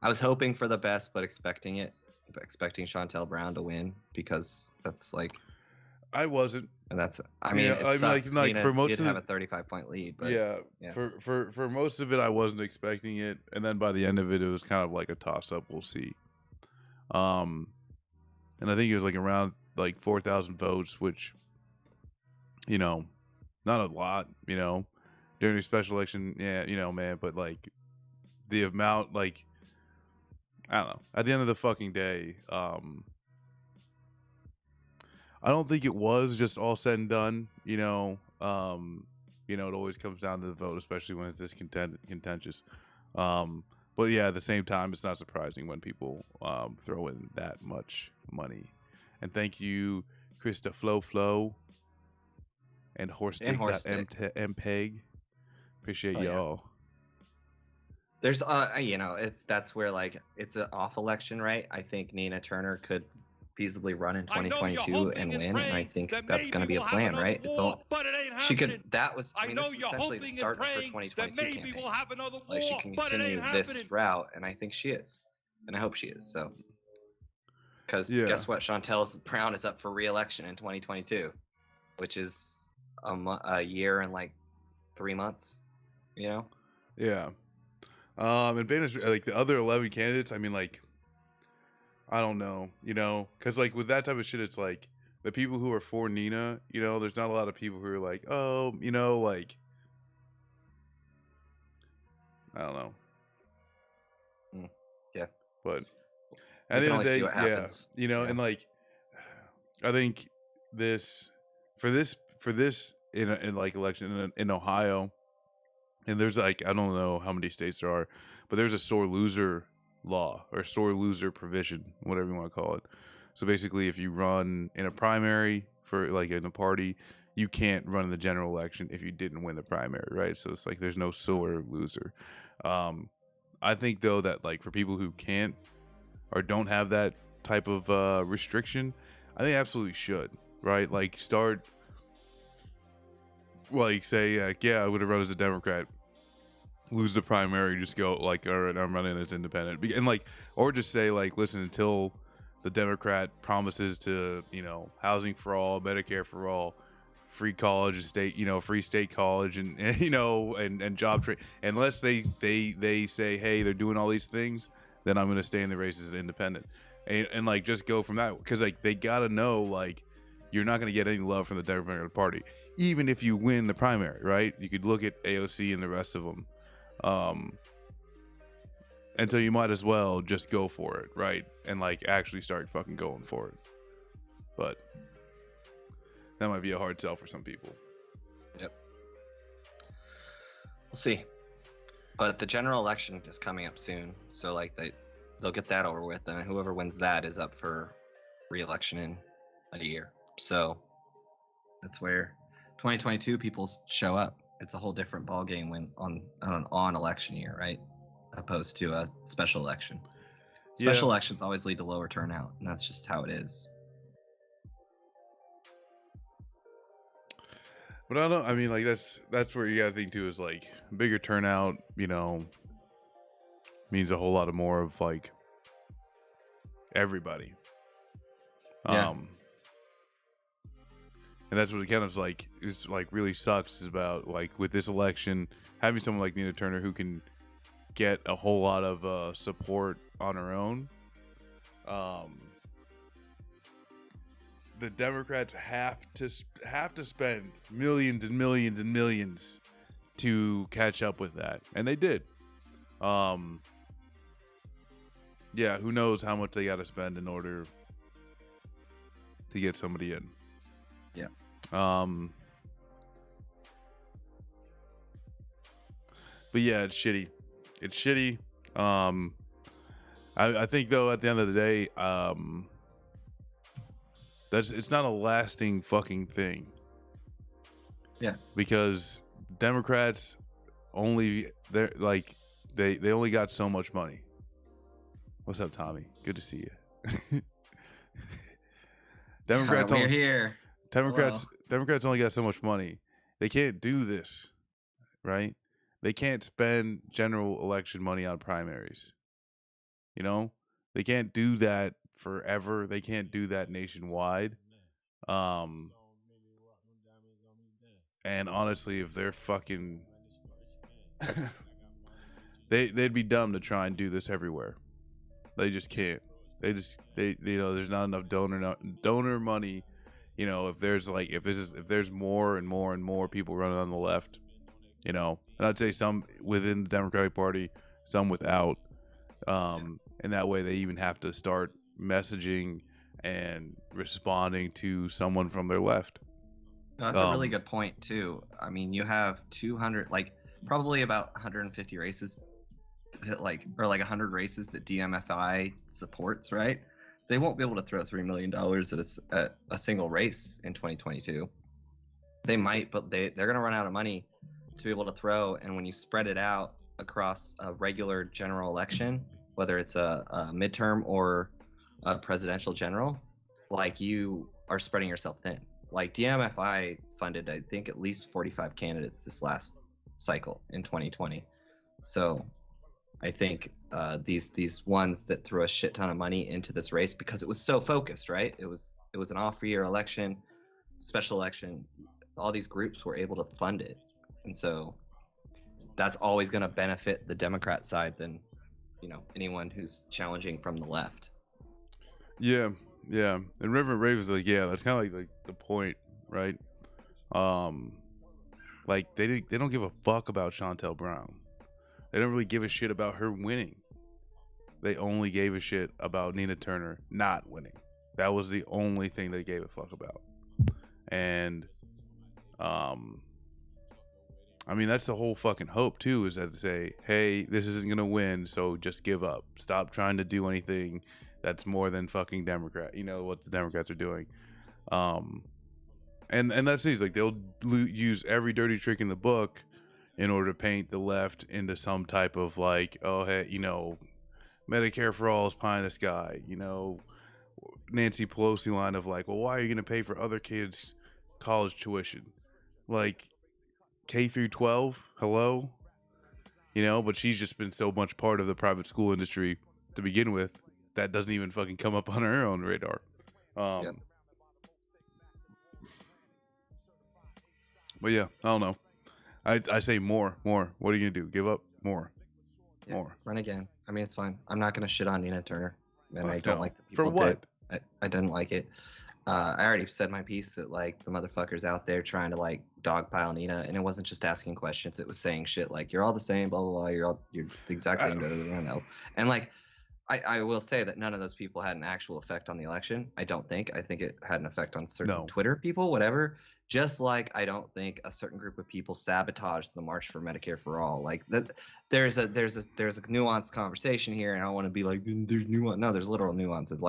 I was hoping for the best, but expecting Chantel Brown to win because that's like, I wasn't. and that's, I You mean, know, it I mean, sucks. like Nina for most did of have the a 35-point lead, but yeah, yeah. for most of it, I wasn't expecting it, and then by the end of it, it was kind of like a toss up. We'll see. Um, and I think it was like around like 4,000 votes, which, you know, not a lot, you know, during a special election. Yeah, you know, man, but like the amount, like, I don't know. At the end of the fucking day, I don't think it was just all said and done. You know, it always comes down to the vote, especially when it's this contentious. But yeah, at the same time, it's not surprising when people throw in that much money. And thank you, Krista Flo and And Horse Dick. HorseDick.mpeg. Appreciate Oh, yeah. y'all. There's that's where like it's an off election, right? I think Nina Turner could feasibly run in 2022 and win, and I think that's going to be a plan, right? It's all she could. That was, I mean, this is essentially the start of her 2022 campaign. Like she can continue this route, and I think she is, and I hope she is. So, because guess what, Chantel Brown is up for re-election in 2022, which is a year and like 3 months, you know? Yeah. And Banner's like the other 11 candidates. I mean, like, I don't know, you know, because like with that type of shit, it's like the people who are for Nina, you know, there's not a lot of people who are like, oh, you know, like, I don't know. Yeah. But at the end of the day, what happens. You know, and like, I think for this in like election in Ohio, and there's like, I don't know how many states there are, but there's a sore loser law or sore loser provision, whatever you want to call it. So basically, if you run in a primary for like in a party, you can't run in the general election if you didn't win the primary, right? So it's like there's no sore loser. I think though that like for people who can't or don't have that type of restriction, I think absolutely should, right? Like start, like say, like, yeah, I would have run as a Democrat, lose the primary, just go like, all right, I'm running as independent, and like, or just say like, listen, until the Democrat promises to, you know, housing for all, Medicare for all, free college and state, you know, free state college, and you know, and job trade, unless they say, hey, they're doing all these things, then I'm going to stay in the race as an independent, and like just go from that, because like they got to know like you're not going to get any love from the Democratic Party, even if you win the primary, right? You could look at AOC and the rest of them. And so you might as well just go for it, right? And like actually start fucking going for it. But that might be a hard sell for some people. Yep. We'll see. But the general election is coming up soon, so like they'll get that over with, and whoever wins that is up for re-election in a year. So that's where 2022 people show up. It's a whole different ball game when on election year, right? Opposed to a special election. Special elections always lead to lower turnout, and that's just how it is. But I don't. I mean, like that's where you gotta think too. Is like bigger turnout, you know, means a whole lot of more of like everybody. Yeah. And that's what it kind of like is like really sucks is about like with this election having someone like Nina Turner who can get a whole lot of support on her own. The Democrats have to spend millions and millions and millions to catch up with that, and they did. Yeah, who knows how much they got to spend in order to get somebody in. Yeah. But yeah, it's shitty. It's shitty. I think though at the end of the day, it's not a lasting fucking thing. Yeah. Because Democrats they only got so much money. What's up, Tommy? Good to see you. Democrats we're here. Democrats only got so much money. They can't do this, right? They can't spend general election money on primaries. You know, they can't do that forever. They can't do that nationwide. Um, and honestly, if they're fucking, they'd be dumb to try and do this everywhere. They just can't. They there's not enough donor money. If there's more and more and more people running on the left, and I'd say some within the Democratic Party, some without. And that way they even have to start messaging and responding to someone from their left. That's a really good point too. I mean, you have 200, probably about 150 races, or 100 races that DMFI supports, right? They won't be able to throw $3 million at a single race in 2022. They might, but they're going to run out of money to be able to throw. And when you spread it out across a regular general election, whether it's a midterm or a presidential general, you are spreading yourself thin. DMFI funded, I think, at least 45 candidates this last cycle in 2020. So I think these ones that threw a shit ton of money into this race because it was so focused, right? It was an off-year election, special election. All these groups were able to fund it, and so that's always going to benefit the Democrat side than anyone who's challenging from the left. Yeah. And Reverend Rave is that's kind of like the point, right? They don't give a fuck about Chantel Brown. They don't really give a shit about her winning. They only gave a shit about Nina Turner not winning. That was the only thing they gave a fuck about. And I mean, that's the whole fucking hope too, is that they say, hey, this isn't gonna win, so just give up. Stop trying to do anything that's more than fucking Democrat. What the Democrats are doing. And that's it. They'll use every dirty trick in the book in order to paint the left into some type of oh, hey, Medicare for all is pie in the sky. Nancy Pelosi line of well, why are you going to pay for other kids' college tuition? K through 12, hello? But she's just been so much part of the private school industry to begin with, that doesn't even fucking come up on her own radar. Yep. But yeah, I don't know. I say more. What are you gonna do? Give up? More. Run again. I mean, it's fine. I'm not gonna shit on Nina Turner, and I don't like the people. For what? I didn't like it. I already said my piece that the motherfuckers out there trying to dogpile Nina, and it wasn't just asking questions. It was saying shit you're all the same, blah blah blah. You're the exact same. And I will say that none of those people had an actual effect on the election. I don't think. I think it had an effect on certain Twitter people, whatever. Just I don't think a certain group of people sabotaged the March for Medicare for All. There's a nuanced conversation here, and I don't want to be there's nuance. No, there's literal nuance. It's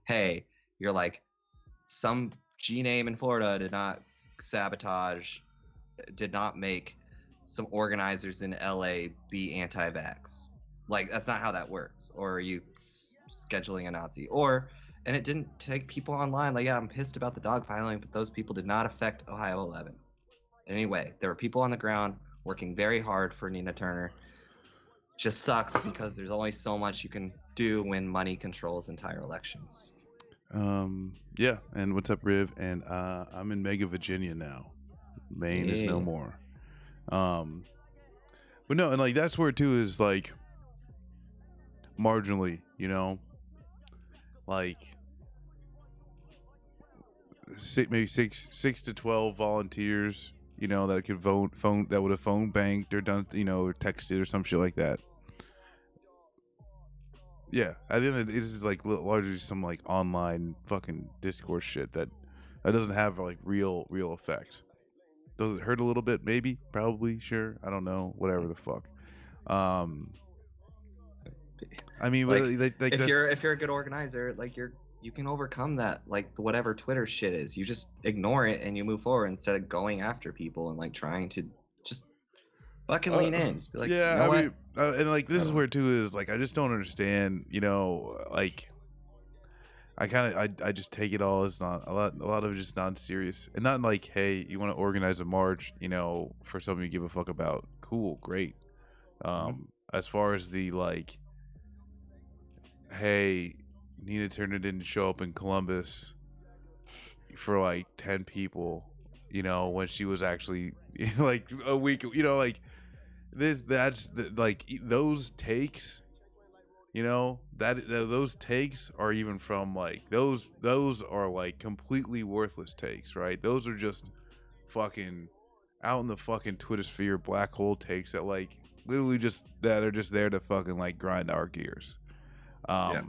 hey, you're some G name in Florida did not sabotage, did not make some organizers in LA be anti-vax. That's not how that works. Or are you scheduling a Nazi? And it didn't take people online. I'm pissed about the dogpiling, but those people did not affect OH-11. Anyway, there were people on the ground working very hard for Nina Turner. Just sucks because there's only so much you can do when money controls entire elections. Yeah, and what's up, Riv? And I'm in Mega Virginia now. Maine is no more. But no, and that's where too is marginally, maybe six to 12 volunteers, that could that would have phone banked or done, or texted or some shit like that. Yeah, at the end of the day, this is largely some online fucking discourse shit that doesn't have real effect. Does it hurt a little bit? Maybe, probably, sure. I don't know. Whatever the fuck. I mean, if you're a good organizer, you can overcome that, whatever Twitter shit is. You just ignore it and you move forward instead of going after people and trying to just fucking lean in. Just be yeah, I mean, and this is where too is I just don't understand. I just take it all as not a lot of it just not serious, and not hey, you want to organize a march, for something you give a fuck about. Cool, great. As far as the hey, Nina Turner didn't show up in Columbus for like 10 people, when she was actually like a week, like those takes, those takes are even from like those are like completely worthless takes, right? Those are just fucking out in the fucking Twitter sphere black hole takes that like literally just that are just there to fucking like grind our gears. Yeah.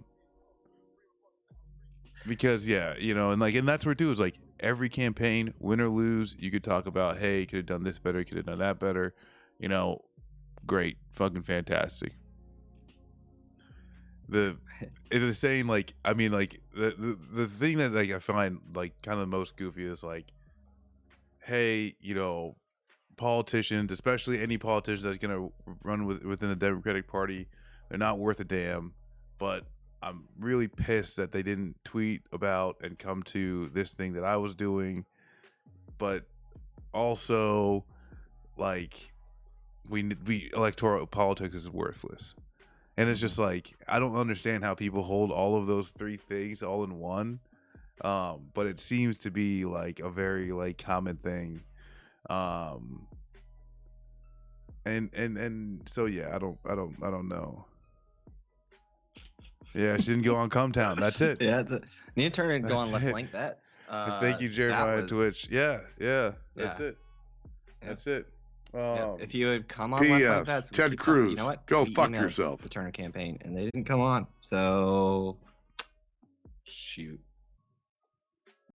Because and that's where too is like every campaign, win or lose, you could talk about, hey, could have done this better, could have done that better, great, fucking fantastic. The saying like, I mean, like the thing that like I find like kind of the most goofy is like, hey, politicians, especially any politician that's gonna run within the Democratic Party, they're not worth a damn. But I'm really pissed that they didn't tweet about and come to this thing that I was doing. But also, like, we electoral politics is worthless. And it's just like, I don't understand how people hold all of those three things all in one. But it seems to be like a very like common thing. And so yeah, I don't know. Yeah, she didn't go on Cometown. That's it. Yeah, Nina Turner didn't go on Left Flank Bets. Thank you, Jeremiah Twitch. Yeah, that's it. That's it. If you had come on Left Flank Bets, Ted Cruz, go fuck yourself. The Turner campaign, and they didn't come on. So, shoot.